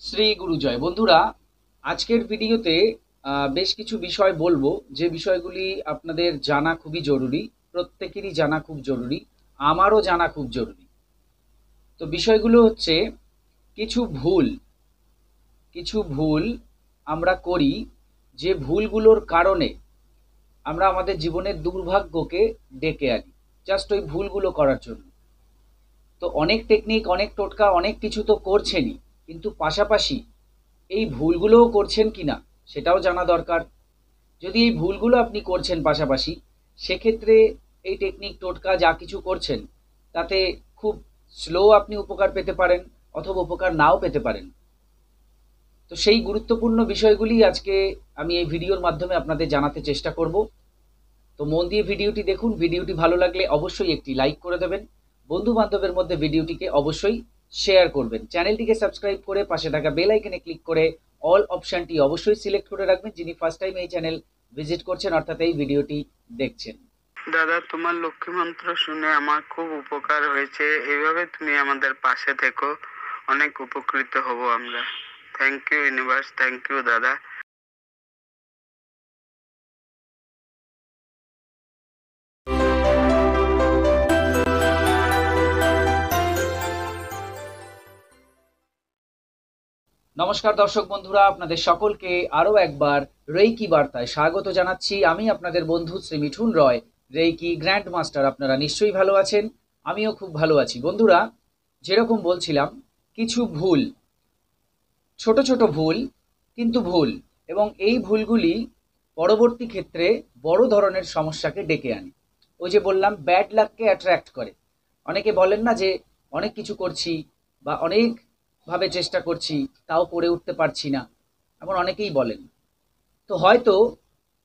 শ্রী গুরুজয় বন্ধুরা, আজকের ভিডিওতে বেশ কিছু বিষয় বলবো, যে বিষয়গুলি আপনাদের জানা খুবই জরুরি। প্রত্যেকেরই জানা খুব জরুরি, আমারও জানা খুব জরুরি। তো বিষয়গুলো হচ্ছে কিছু ভুল কিছু ভুল আমরা করি, যে ভুলগুলোর কারণে আমরা আমাদের জীবনের দুর্ভাগ্যকে ডেকে আনি, জাস্ট ওই ভুলগুলো করার জন্য। তো অনেক টেকনিক, অনেক টোটকা, অনেক কিছু তো করছেনই, কিন্তু পাশাপাশি এই ভুলগুলোও করছেন কিনা সেটাও জানা দরকার। যদি এই ভুলগুলো আপনি করছেন পাশাপাশি, সেক্ষেত্রে এই টেকনিক টোটকা যা কিছু করছেন তাতে খুব স্লো আপনি উপকার পেতে পারেন, অথবা উপকার নাও পেতে পারেন। তো সেই গুরুত্বপূর্ণ বিষয়গুলি আজকে আমি এই ভিডিওর মাধ্যমে আপনাদের জানাতে চেষ্টা করব। তো মন দিয়ে ভিডিওটি দেখুন। ভিডিওটি ভালো লাগলে অবশ্যই একটি লাইক করে দেবেন, বন্ধু বান্ধবের মধ্যে ভিডিওটিকে অবশ্যই শেয়ার করবেন, চ্যানেলটিকে সাবস্ক্রাইব করে পাশে থাকা বেল আইকনে ক্লিক করে অল অপশনটি অবশ্যই সিলেক্ট করে রাখবেন, যিনি ফার্স্ট টাইম এই চ্যানেল ভিজিট করছেন অর্থাৎ এই ভিডিওটি দেখছেন। দাদা, তোমার লক্ষ্মী মন্ত্র শুনে আমার খুব উপকার হয়েছে। এইভাবে তুমি আমাদের পাশে থেকো, অনেক উপকৃত হব আমরা। Thank you universe, thank you দাদা। নমস্কার দর্শক বন্ধুরা, আপনাদের সকলকে আরও একবার রেইকি বার্তায় স্বাগত জানাচ্ছি। আমি আপনাদের বন্ধু শ্রী মিঠুন রয়, রেইকি গ্র্যান্ড মাস্টার। আপনারা নিশ্চয়ই ভালো আছেন, আমিও খুব ভালো আছি। বন্ধুরা, যেরকম বলছিলাম, কিছু ভুল, ছোট ছোট ভুল, কিন্তু ভুল, এবং এই ভুলগুলি পরবর্তী ক্ষেত্রে বড় ধরনের সমস্যাকে ডেকে আনে। ওই যে বললাম, ব্যাড লাককে অ্যাট্রাক্ট করে। অনেকে বলেন না যে অনেক কিছু করছি বা অনেকভাবে চেষ্টা করছি, তাও করে উঠতে পারছি না, এমন অনেকেই বলেন। তো হয়তো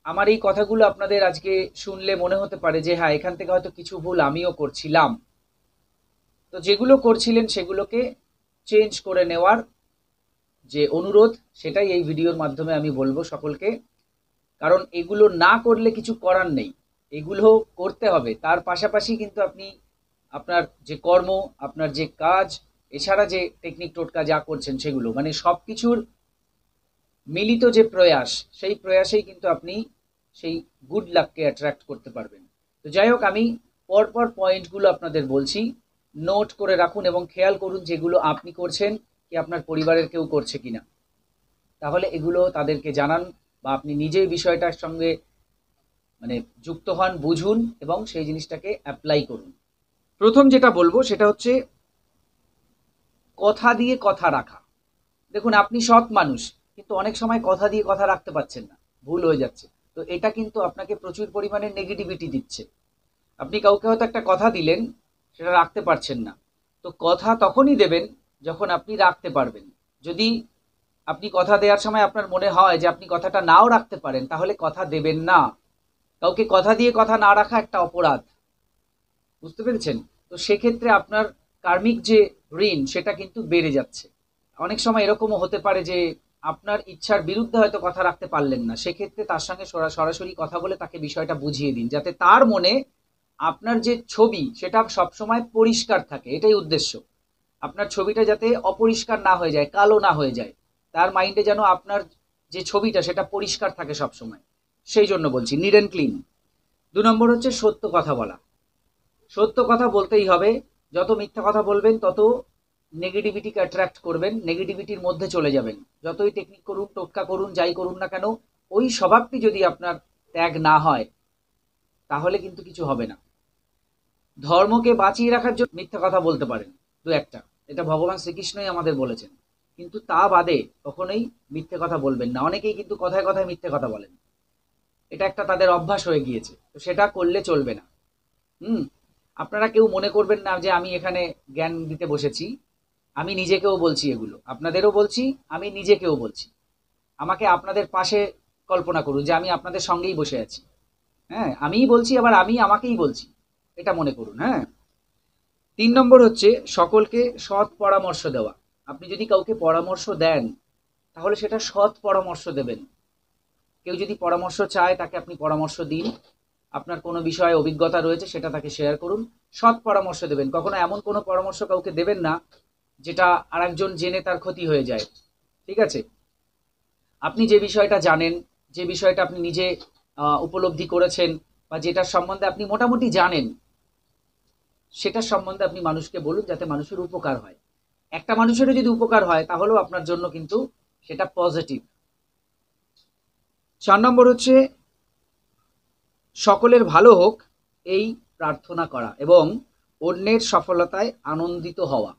আমার এই কথাগুলো আপনাদের আজকে শুনলে মনে হতে পারে যে হ্যাঁ, এখান থেকে হয়তো কিছু ভুল আমিও করছিলাম। তো যেগুলো করছিলেন সেগুলোকে চেঞ্জ করে নেওয়ার যে অনুরোধ, সেটাই এই ভিডিওর মাধ্যমে আমি বলবো সকলকে। কারণ এগুলো না করলে কিছু করার নেই, এগুলো করতে হবে। তার পাশাপাশি কিন্তু আপনি আপনার যে কর্ম, আপনার যে কাজ, এছাড়া যে টেকনিক টোটকা যা করছেন সেগুলো, মানে সব কিছুর মিলিত যে প্রয়াস, সেই প্রয়াসেই কিন্তু আপনি সেই গুড লাককে অ্যাট্রাক্ট করতে পারবেন। তো যাই হোক, আমি পরপর পয়েন্টগুলো আপনাদের বলছি, নোট করে রাখুন এবং খেয়াল করুন যেগুলো আপনি করছেন কি আপনার পরিবারের কেউ করছে কিনা। তাহলে এগুলো তাদেরকে জানান, বা আপনি নিজেই বিষয়টার সঙ্গে মানে যুক্ত হন, বুঝুন এবং সেই জিনিসটাকে অ্যাপ্লাই করুন। প্রথম যেটা বলবো সেটা হচ্ছে কথা দিয়ে কথা রাখা। দেখুন, আপনি সৎ মানুষ, কিন্তু অনেক সময় কথা দিয়ে কথা রাখতে পারছেন না, ভুল হয়ে যাচ্ছে। তো এটা কিন্তু আপনাকে প্রচুর পরিমাণে নেগেটিভিটি দিচ্ছে। আপনি কাউকে হয়তো একটা কথা দিলেন, সেটা রাখতে পারছেন না। তো কথা তখনই দেবেন যখন আপনি রাখতে পারবেন। যদি আপনি কথা দেওয়ার সময় আপনার মনে হয় যে আপনি কথাটা নাও রাখতে পারেন, তাহলে কথা দেবেন না। কাউকে কথা দিয়ে কথা না রাখা একটা অপরাধ, বুঝতে পেরেছেন? তো সেক্ষেত্রে আপনার কার্মিক যে ঋণ, সেটা কিন্তু বেড়ে যাচ্ছে। অনেক সময় এরকমও হতে পারে যে আপনার ইচ্ছার বিরুদ্ধে হয়তো কথা রাখতে পারলেন না, সেক্ষেত্রে তার সঙ্গে সরাসরি কথা বলে তাকে বিষয়টা বুঝিয়ে দিন, যাতে তার মনে আপনার যে ছবি সেটা সবসময় পরিষ্কার থাকে। এটাই উদ্দেশ্য, আপনার ছবিটা যাতে অপরিষ্কার না হয়ে যায়, কালো না হয়ে যায়। তার মাইন্ডে যেন আপনার যে ছবিটা সেটা পরিষ্কার থাকে সবসময়, সেই জন্য বলছি নিড অ্যান্ড ক্লিন। 2 নম্বর হচ্ছে সত্য কথা বলা। সত্য কথা বলতেই হবে। যত মিথ্যা কথা বলবেন তত নেগেটিভিটিকে অ্যাট্রাক্ট করবেন, নেগেটিভিটির মধ্যে চলে যাবেন। যতই টেকনিক করুন, টোটকা করুন, যাই করুন না কেন, ওই স্বভাবটি যদি আপনার ত্যাগ না হয়, তাহলে কিন্তু কিছু হবে না। ধর্মকে বাঁচিয়ে রাখার জন্য মিথ্যা কথা বলতে পারেন দু একটা, এটা ভগবান শ্রীকৃষ্ণই আমাদের বলেছেন, কিন্তু তা বাদে কখনোই মিথ্যে কথা বলবেন না। অনেকেই কিন্তু কথায় কথায় মিথ্যে কথা বলেন, এটা একটা তাদের অভ্যাস হয়ে গিয়েছে, তো সেটা করলে চলবে না। হুম। আপনারা কেউ মনে করবেন না যে আমি এখানে জ্ঞান দিতে বসেছি। আমি নিজেকেও বলছি, এগুলো আপনাদেরও বলছি, আমি নিজেকেও বলছি। আমাকে আপনাদের পাশে কল্পনা করুন যে আমি আপনাদের সঙ্গেই বসে আছি। হ্যাঁ, আমিই বলছি, আবার আমি আমাকেই বলছি, এটা মনে করুন। হ্যাঁ। 3 নম্বর হচ্ছে সকলকে সৎ পরামর্শ দেওয়া। আপনি যদি কাউকে পরামর্শ দেন, তাহলে সেটা সৎ পরামর্শ দেবেন। কেউ যদি পরামর্শ চায়, তাকে আপনি পরামর্শ দিন। আপনার কোনো বিষয়ে অভিজ্ঞতা রয়েছে, সেটা তাকে শেয়ার করুন। সৎ পরামর্শ দেবেন। কখনো এমন কোনো পরামর্শ কাউকে দেবেন না যেটা আরেকজন জেনে তার ক্ষতি হয়ে যায়। ঠিক আছে? আপনি যে বিষয়টা জানেন, যে বিষয়টা আপনি নিজে উপলব্ধি করেছেন, বা যেটার সম্বন্ধে আপনি মোটামুটি জানেন, সেটার সম্বন্ধে আপনি মানুষকে বলুন, যাতে মানুষের উপকার হয়। একটা মানুষেরও যদি উপকার হয় তাহলেও আপনার জন্য কিন্তু সেটা পজিটিভ। 4 নম্বর হচ্ছে সকলের ভালো হোক এই প্রার্থনা করা এবং অন্যের সফলতায় আনন্দিত হওয়া।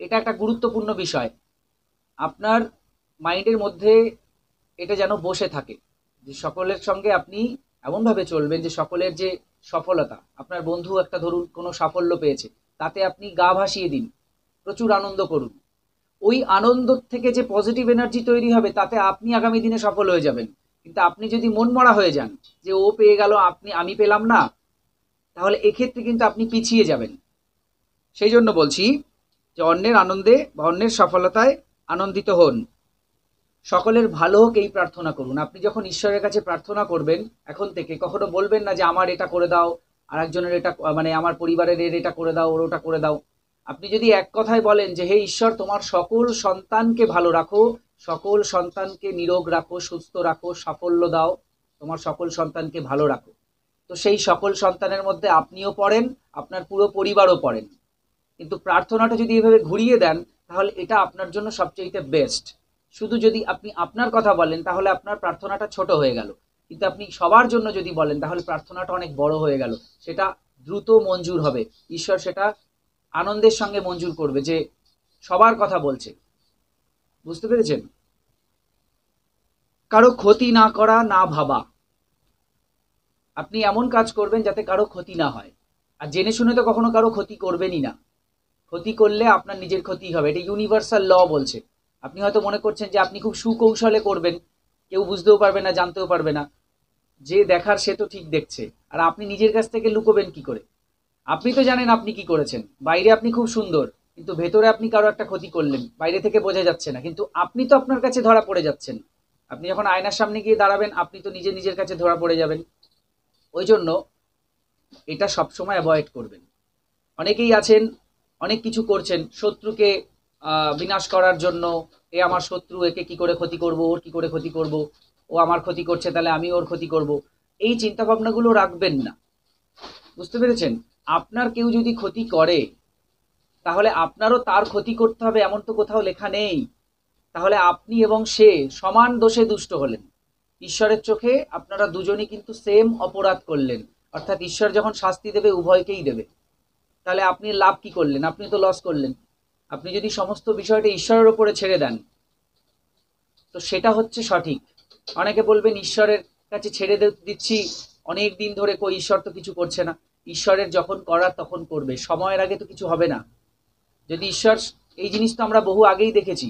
এটা একটা গুরুত্বপূর্ণ বিষয়। আপনার মাইন্ডের মধ্যে এটা যেন বসে থাকে যে সকলের সঙ্গে আপনি এমনভাবে চলবেন যে সকলের যে সফলতা, আপনার বন্ধু একটা ধরুন কোনো সাফল্য পেয়েছে, তাতে আপনি গা ভাসিয়ে দিন, প্রচুর আনন্দ করুন। ওই আনন্দ থেকে যে পজিটিভ এনার্জি তৈরি হবে, তাতে আপনি আগামী দিনে সফল হয়ে যাবেন। কিন্তু আপনি যদি মনমরা হয়ে যান যে ও পেয়ে গেল, আমি পেলাম না, তাহলে এক্ষেত্রে কিন্তু আপনি পিছিয়ে যাবেন। সেই জন্য বলছি যে অন্যের আনন্দে বা অন্যের সফলতায় আনন্দিত হন, সকলের ভালো হোক এই প্রার্থনা করুন। আপনি যখন ঈশ্বরের কাছে প্রার্থনা করবেন, এখন থেকে কখনো বলবেন না যে আমার এটা করে দাও, আর একজনের এটা, মানে আমার পরিবারের এর এটা করে দাও, ওর ওটা করে দাও। আপনি যদি এক কথায় বলেন যে হে ঈশ্বর, তোমার সকল সন্তানকে ভালো রাখো, সকল সন্তানকে নিরোগ রাখো, সুস্থ রাখো, সাফল্য দাও, তোমার সকল সন্তানকে ভালো রাখো, তো সেই সকল সন্তানের মধ্যে আপনিও পড়েন, আপনার পুরো পরিবারও পড়েন। কিন্তু প্রার্থনাটা যদি এভাবে ঘুরিয়ে দেন, তাহলে এটা আপনার জন্য সবচেয়ে বেস্ট। শুধু যদি আপনি আপনার কথা বলেন, তাহলে আপনার প্রার্থনাটা ছোট হয়ে গেল। কিন্তু আপনি সবার জন্য যদি বলেন, তাহলে প্রার্থনাটা অনেক বড় হয়ে গেল। সেটা দ্রুত মঞ্জুর হবে, ঈশ্বর সেটা আনন্দের সঙ্গে মঞ্জুর করবে যে সবার কথা বলছে। বুঝতে পেরেছেন? কারো ক্ষতি না করা, না ভাবা। আপনি এমন কাজ করবেন যাতে কারো ক্ষতি না হয়। আর জেনে শুনে তো কখনো কারো ক্ষতি করবেনই না। ক্ষতি করলে আপনার নিজের ক্ষতি হবে, এটা ইউনিভার্সাল ল বলছে। আপনি হয়তো মনে করছেন যে আপনি খুব সুকৌশলে করবেন, কেউ বুঝতেও পারবে না, জানতেও পারবে না, যে দেখার সে তো ঠিক দেখছে। আর আপনি নিজের কাছ থেকে লুকোবেন কি করে? আপনি তো জানেন আপনি কি করেছেন। বাইরে আপনি খুব সুন্দর, কিন্তু ভেতরে আপনি কারো একটা ক্ষতি করলেন, বাইরে থেকে বোঝা যাচ্ছে না, কিন্তু আপনি তো আপনার কাছে ধরা পড়ে যাচ্ছেন। আপনি যখন আয়নার সামনে গিয়ে দাঁড়াবেন, আপনি তো নিজের কাছে ধরা পড়ে যাবেন। ওই জন্য এটা সবসময় অ্যাভয়েড করবেন। অনেকেই আছেন, অনেক কিছু করছেন শত্রুকে বিনাশ করার জন্য। এ আমার শত্রু, একে কি করে ক্ষতি করব, ওর কি করে ক্ষতি করব, ও আমার ক্ষতি করছে তাহলে আমি ওর ক্ষতি করব। এই চিন্তা ভাবনাগুলো রাখবেন না। বুঝতে পেরেছেন? আপনার কেউ যদি ক্ষতি করে, তাহলে আপনারও তার ক্ষতি করতে হবে এমন তো কোথাও লেখা নেই। তাহলে আপনি এবং সে সমান দোষে দুষ্ট হলেন। ঈশ্বরের চোখে আপনারা দুজনই কিন্তু সেম অপরাধ করলেন। অর্থাৎ ঈশ্বর যখন শাস্তি দেবে, উভয়কেই দেবে। তাহলে আপনি লাভ কি করলেন? আপনি তো লস করলেন। আপনি যদি সমস্ত বিষয়টা ঈশ্বরের ওপরে ছেড়ে দেন, তো সেটা হচ্ছে সঠিক। অনেকে বলবেন ঈশ্বরের কাছে ছেড়ে দিচ্ছি অনেক দিন ধরে, কই ঈশ্বর তো কিছু করছে না। ঈশ্বরের যখন করার তখন করবে, সময়ের আগে তো কিছু হবে না। যদি ঈশ্বর, এই জিনিস তো আমরা বহু আগেই দেখেছি।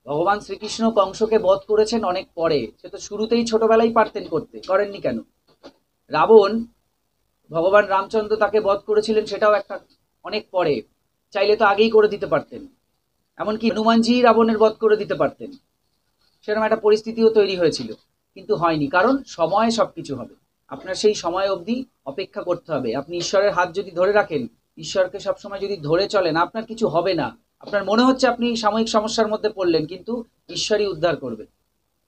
ভগবান শ্রীকৃষ্ণ কংসকে বধ করেছেন অনেক পরে, সে তো শুরুতেই ছোটবেলায় পারতেন করতে, করেননি কেন? রাবণ, ভগবান রামচন্দ্র তাকে বধ করেছিলেন, সেটাও একটা অনেক পরে, চাইলে তো আগেই করে দিতে পারতেন। এমনকি হনুমানজি রাবণের বধ করে দিতে পারতেন, সেরকম একটা পরিস্থিতিও তৈরি হয়েছিল, কিন্তু হয়নি। কারণ সময়ে সবকিছু হবে। আপনার সেই সময় অবধি অপেক্ষা করতে হবে। আপনি ঈশ্বরের হাত যদি ধরে রাখেন, ঈশ্বরকে সবসময় যদি ধরে চলেন, আপনার কিছু হবে না। আপনার মনে হচ্ছে আপনি সাময়িক সমস্যার মধ্যে পড়লেন, কিন্তু ঈশ্বরই উদ্ধার করবে।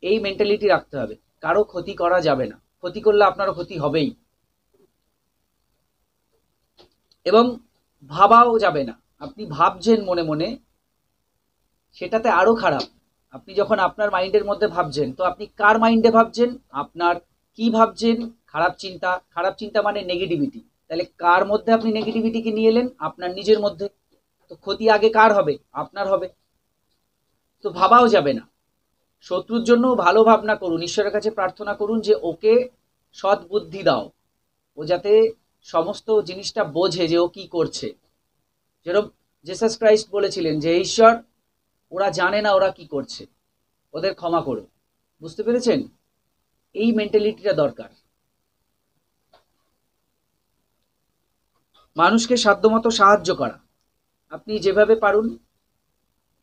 এই মেন্টালিটি রাখতে হবে। কারো ক্ষতি করা যাবে না, ক্ষতি করলে আপনারও ক্ষতি হবেই। এবং ভাবাও যাবে না। আপনি ভাবছেন মনে মনে, সেটাতে আরো খারাপ। আপনি যখন আপনার মাইন্ডের মধ্যে ভাবছেন, তো আপনি কার মাইন্ডে ভাবছেন? আপনার কি ভাবছেন? খারাপ চিন্তা। খারাপ চিন্তা মানে নেগেটিভিটি। তাহলে কার মধ্যে আপনি নেগেটিভিটিকে নিয়ে এলেন? আপনার নিজের মধ্যে। তো ক্ষতি আগে কার হবে? আপনার হবে। তো ভাবাও যাবে না। শত্রুর জন্য ভালো ভাবনা করুন, ঈশ্বরের কাছে প্রার্থনা করুন যে ওকে সৎ বুদ্ধি দাও, ও যাতে সমস্ত জিনিসটা বোঝে যে ও কি করছে। যেরকম জেসাস ক্রাইস্ট বলেছিলেন যে ঈশ্বর, ওরা জানে না ওরা কি করছে, ওদের ক্ষমা করো। বুঝতে পেরেছেন? এই মেন্টালিটিটা দরকার। মানুষকে সাধ্যমতো সাহায্য করা। আপনি যেভাবে পারুন,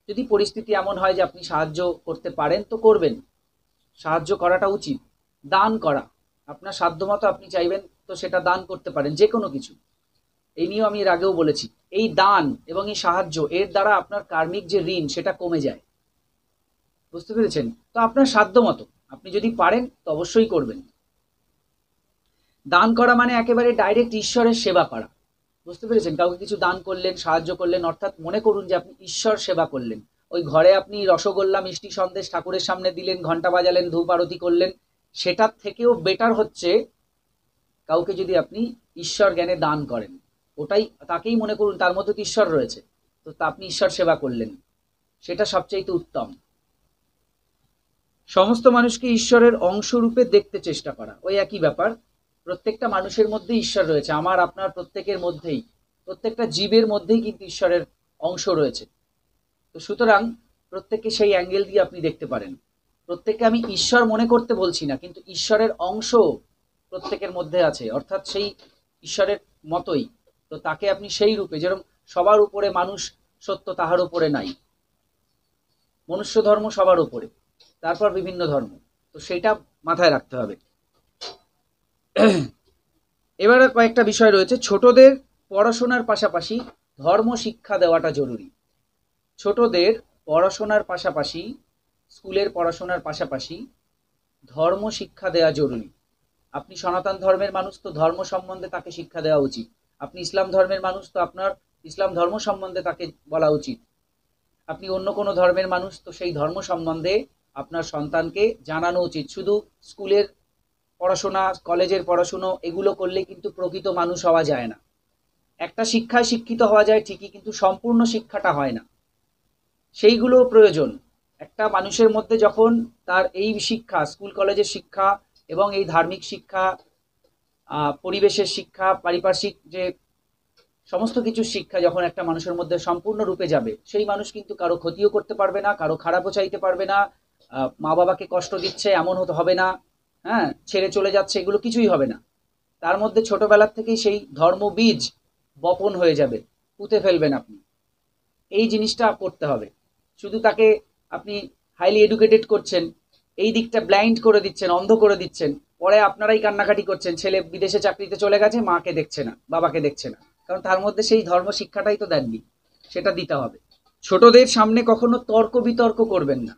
যদি পরিস্থিতি এমন হয় যে আপনি সাহায্য করতে পারেন, তো করবেন। সাহায্য করাটা উচিত। দান করা, আপনার সাধ্যমতো আপনি চাইবেন তো সেটা দান করতে পারেন, যে কোনো কিছু। এই নিয়েও আমি এর আগেও বলেছি, এই দান এবং এই সাহায্য, এর দ্বারা আপনার কার্মিক যে ঋণ, সেটা কমে যায়। বুঝতে পেরেছেন? তো আপনার সাধ্য মতো আপনি যদি পারেন তো অবশ্যই করবেন। দান করা মানে একেবারে ডাইরেক্ট ঈশ্বরের সেবা করা। বুঝতে পেরেছেন? কাউকে কিছু দান করলেন, সাহায্য করলেন, অর্থাৎ মনে করুন যে আপনি ঈশ্বর সেবা করলেন। ওই ঘরে আপনি রসগোল্লা, মিষ্টি, সন্দেশ ঠাকুরের সামনে দিলেন, ঘন্টা বাজালেন, ধূপ আরতি করলেন। সেটার থেকেও বেটার হচ্ছে কাউকে যদি আপনি ঈশ্বর জ্ঞানে দান করেন। ওটাই, তাকেই মনে করুন তার মধ্যে তো ঈশ্বর রয়েছে, তো তা আপনি ঈশ্বর সেবা করলেন, সেটা সবচাইতে উত্তম। সমস্ত মানুষকে ঈশ্বরের অংশরূপে দেখতে চেষ্টা করা, ওই একই ব্যাপার। প্রত্যেকটা মানুষের মধ্যে ঈশ্বর রয়েছে, আমার আপনার প্রত্যেকের মধ্যেই, প্রত্যেকটা জীবের মধ্যেই কিন্তু ঈশ্বরের অংশ রয়েছে। তো সুতরাং প্রত্যেককে সেই অ্যাঙ্গেল দিয়ে আপনি দেখতে পারেন। প্রত্যেককে আমি ঈশ্বর মনে করতে বলছি না, কিন্তু ঈশ্বরের অংশ প্রত্যেকের মধ্যে আছে, অর্থাৎ সেই ঈশ্বরের মতোই। তো তাকে আপনি সেই রূপে, যেরকম সবার উপরে মানুষ সত্য, তাহার উপরে নাই, মনুষ্য ধর্ম সবার উপরে, তারপর বিভিন্ন ধর্ম, তো সেইটা মাথায় রাখতে হবে। এবারে কয়েকটা বিষয় রয়েছে। ছোটদের পড়াশোনার পাশাপাশি ধর্ম শিক্ষা দেওয়াটা জরুরি। ছোটদের পড়াশোনার পাশাপাশি, স্কুলের পড়াশোনার পাশাপাশি ধর্ম শিক্ষা দেওয়া জরুরি। আপনি সনাতন ধর্মের মানুষ, তো ধর্ম সম্বন্ধে তাকে শিক্ষা দেওয়া উচিত। আপনি ইসলাম ধর্মের মানুষ, তো আপনার ইসলাম ধর্ম সম্বন্ধে তাকে বলা উচিত। আপনি অন্য কোনো ধর্মের মানুষ, তো সেই ধর্ম সম্বন্ধে আপনার সন্তানকে জানানো উচিত। শুধু স্কুলের পড়াশোনা, কলেজের পড়াশুনো এগুলো করলে কিন্তু প্রকৃত মানুষ হওয়া যায় না। একটা শিক্ষায় শিক্ষিত হওয়া যায় ঠিকই, কিন্তু সম্পূর্ণ শিক্ষাটা হয় না, সেইগুলো প্রয়োজন। একটা মানুষের মধ্যে যখন তার এই শিক্ষা, স্কুল কলেজের শিক্ষা এবং এই ধার্মিক শিক্ষা, পরিবেশের শিক্ষা, পারিপার্শ্বিক যে সমস্ত কিছুর শিক্ষা যখন একটা মানুষের মধ্যে সম্পূর্ণ রূপে যাবে, সেই মানুষ কিন্তু কারো ক্ষতিও করতে পারবে না, কারো খারাপও চাইতে পারবে না, মা বাবাকে কষ্ট দিচ্ছে এমন হতে হবে না, হ্যাঁ, ছেড়ে চলে যাচ্ছে, এগুলো কিছুই হবে না। তার মধ্যে ছোটবেলার থেকেই সেই ধর্ম বীজ বপন হয়ে যাবে, পুঁতে ফেলবেন আপনি। এই জিনিসটা করতে হবে। শুধু তাকে আপনি হাইলি এডুকেটেড করছেন, এই দিকটা ব্লাইন্ড করে দিচ্ছেন, অন্ধ করে দিচ্ছেন, পরে আপনারাই কান্নাকাটি করছেন, ছেলে বিদেশে চাকরিতে চলে গেছে, মাকে দেখছে না, বাবাকে দেখছে না, কারণ তার মধ্যে সেই ধর্ম শিক্ষাটাই তো দেননি, সেটা দিতে হবে। ছোটদের সামনে কখনো তর্ক বিতর্ক করবেন না।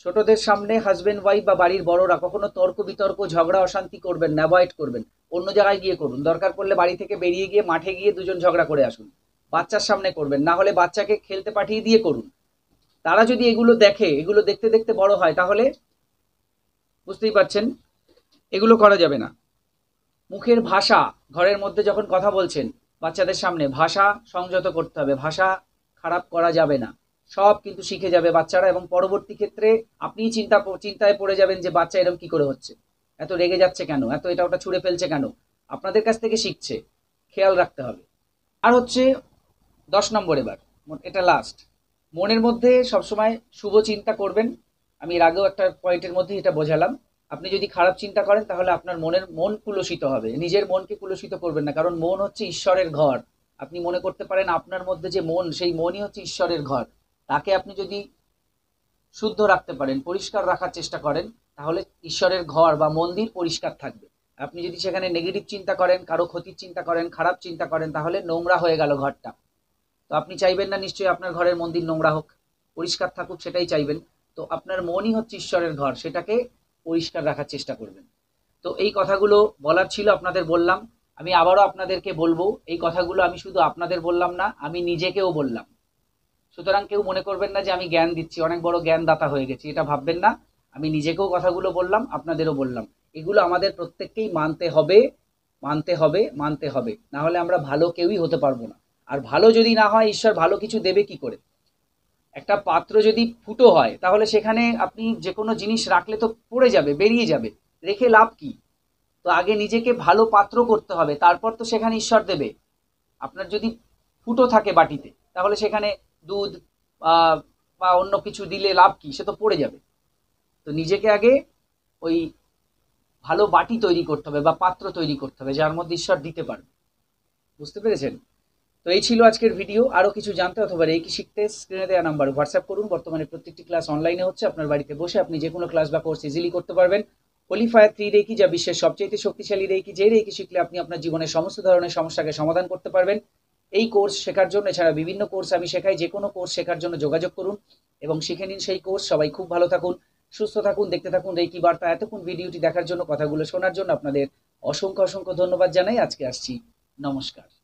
ছোটদের সামনে হাজবেন্ড ওয়াইফ বা বাড়ির বড়রা কখনো তর্ক বিতর্ক, ঝগড়া অশান্তি করবেন না, অ্যাভয়েড করবেন। অন্য জায়গায় গিয়ে করুন, দরকার পড়লে বাড়ি থেকে বেরিয়ে গিয়ে মাঠে গিয়ে দুজন ঝগড়া করে আসুন। বাচ্চার সামনে করবেন না, হলে বাচ্চাকে খেলতে পাঠিয়ে দিয়ে করুন। তারা যদি এগুলো দেখে, এগুলো দেখতে দেখতে বড় হয়, তাহলে বুঝতেই পারছেন এগুলো করা যাবে না। মুখের ভাষা, ঘরের মধ্যে যখন কথা বলছেন বাচ্চাদের সামনে, ভাষা সংযত করতে হবে, ভাষা খারাপ করা যাবে না। সব কিন্তু শিখে যাবে বাচ্চারা, এবং পরবর্তী ক্ষেত্রে আপনিই চিন্তায় পড়ে যাবেন যে বাচ্চা এরকম কি করে হচ্ছে, এত রেগে যাচ্ছে কেন, এত এটা ওটা ছুঁড়ে ফেলছে কেন, আপনাদের কাছ থেকে শিখছে, খেয়াল রাখতে হবে। আর হচ্ছে 10 নম্বর, এবার এটা লাস্ট, মনের মধ্যে সবসময় শুভ চিন্তা করবেন। আমি এর আগেও একটা পয়েন্টের মধ্যে এটা বোঝালাম। আপনি যদি খারাপ চিন্তা করেন তাহলে আপনার মন কুলসিত হবে। নিজের মনকে কুলসিত করবেন না, কারণ মন হচ্ছে ঈশ্বরের ঘর। আপনি মনে করতে পারেন আপনার মধ্যে যে মন, সেই মনই হচ্ছে ঈশ্বরের ঘর। তাকে আপনি যদি শুদ্ধ রাখতে পারেন, পরিষ্কার রাখার চেষ্টা করেন, তাহলে ঈশ্বরের ঘর বা মন্দির পরিষ্কার থাকবে। আপনি যদি সেখানে নেগেটিভ চিন্তা করেন, কারো ক্ষতির চিন্তা করেন, খারাপ চিন্তা করেন, তাহলে নোংরা হয়ে গেল ঘরটা। তো আপনি চাইবেন না নিশ্চয়ই আপনার ঘরের মন্দির নোংরা হোক, পরিষ্কার থাকুক, সেটাই চাইবেন। তো আপনার মনই হচ্ছে ঈশ্বরের ঘর, সেটাকে পরিষ্কার রাখার চেষ্টা করবেন। তো এই কথাগুলো বলার ছিল, আপনাদের বললাম। আমি আবারও আপনাদেরকে বলবো, এই কথাগুলো আমি শুধু আপনাদের বললাম না, আমি নিজেকেও বললাম। সুতরাং কেউ মনে করবেন না যে আমি জ্ঞান দিচ্ছি, অনেক বড় জ্ঞানদাতা হয়ে গেছি, এটা ভাববেন না। আমি নিজেকেও কথাগুলো বললাম, আপনাদেরও বললাম। এগুলো আমাদের প্রত্যেককেই মানতে হবে, মানতে হবে, মানতে হবে, না হলে আমরা ভালো কেউই হতে পারবো না। আর ভালো যদি না হয়, ঈশ্বর ভালো কিছু দেবে কি করে? একটা পাত্র যদি ফুটো হয়, তাহলে সেখানে আপনি যে কোনো জিনিস রাখলে তো পড়ে যাবে, বেরিয়ে যাবে, রেখে লাভ কি? তো আগে নিজেকে ভালো পাত্র করতে হবে, তারপর তো সেখানে ঈশ্বর দেবে। আপনার যদি ফুটো থাকে বাটিতে, তাহলে সেখানে দুধ বা অন্য কিছু দিলে লাভ কি? সে তো পড়ে যাবে। তো নিজেকে আগে ওই ভালো বাটি তৈরি করতে হবে বা পাত্র তৈরি করতে হবে, যার মধ্যে ঈশ্বর দিতে পারবে। বুঝতে পেরেছেন? তো এই ছিল আজকের ভিডিও। আরও কিছু জানতে অথবা রেকি শিখতে স্ক্রিনে দেওয়া নাম্বার হোয়াটসঅ্যাপ করুন। বর্তমানে প্রত্যেকটি ক্লাস অনলাইনে হচ্ছে, আপনার বাড়িতে বসে আপনি যে কোনো ক্লাস বা কোর্স ইজিলি করতে পারবেন। হোলি ফায়ার 3 রেকি, যা বিশ্বের সবচেয়ে শক্তিশালী রেকি, যে রেকি শিখলে আপনি আপনার জীবনের সমস্ত ধরনের সমস্যাকে সমাধান করতে পারবেন। এই কোর্স শেখার জন্য, এছাড়া বিভিন্ন কোর্স আমি শেখাই, যে কোনো কোর্স শেখার জন্য যোগাযোগ করুন এবং শিখে নিন সেই কোর্স। সবাই খুব ভালো থাকুন, সুস্থ থাকুন, দেখতে থাকুন রেকি বার্তা। এতক্ষণ ভিডিওটি দেখার জন্য, কথাগুলো শোনার জন্য আপনাদের অসংখ্য অসংখ্য ধন্যবাদ জানাই। আজকে আসছি, নমস্কার।